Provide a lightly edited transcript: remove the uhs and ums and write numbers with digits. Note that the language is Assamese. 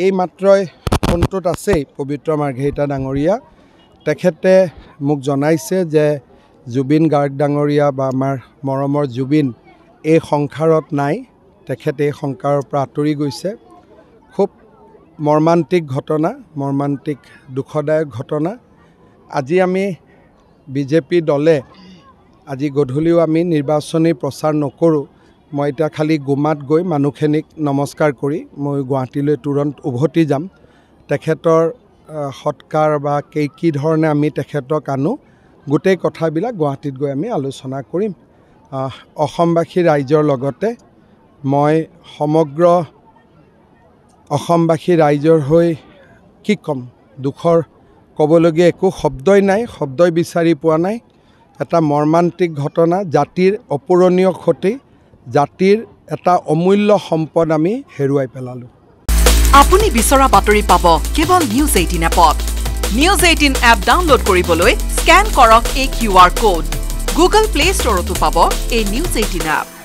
এই মাত্ৰই ফোনটোত আছেই পবিত্ৰ মাৰ্ঘেৰিটা ডাঙৰীয়া তেখেতে মোক জনাইছে যে জুবিন গাৰ্গ ডাঙৰীয়া বা আমাৰ মৰমৰ জুবিন এই সংসাৰত নাই তেখেতে এই সংসাৰৰ পৰা আঁতৰি গৈছে খুব মৰ্মান্তিক ঘটনা মৰ্মান্তিক দুখদায়ক ঘটনা আজি আমি বিজেপি দলে আজি গধূলিও আমি নিৰ্বাচনী প্ৰচাৰ নকৰোঁ মই এটা খালি গুমাত গৈ মানুহখিনিক নমস্কাৰ কৰি মই গুৱাহাটীলৈ তুৰন্ত উভতি যাম তেখেতৰ সৎকাৰ বা কি ধৰণে আমি তেখেতক আনো গোটেই কথাবিলাক গুৱাহাটীত গৈ আমি আলোচনা কৰিম অসমবাসী ৰাইজৰ লগতে মই সমগ্ৰ অসমবাসী ৰাইজৰ হৈ কি ক'ম দুখৰ ক'বলগীয়া একো শব্দই নাই শব্দই বিচাৰি পোৱা নাই এটা মৰ্মান্তিক ঘটনা জাতিৰ অপূৰণীয় ক্ষতি জাতিৰ এটা অমূল্য সম্পদ আমি হেৰুৱাই পেলালোঁ আপুনি বিচৰা বাতৰি পাব কেৱল নিউজ 18 এপত নিউজ 18 এপ ডাউনলোড কৰিবলৈ স্ক্যান কৰক এই QR কোড গুগল প্লে ষ্টৰতো পাব এই নিউজ 18 এপ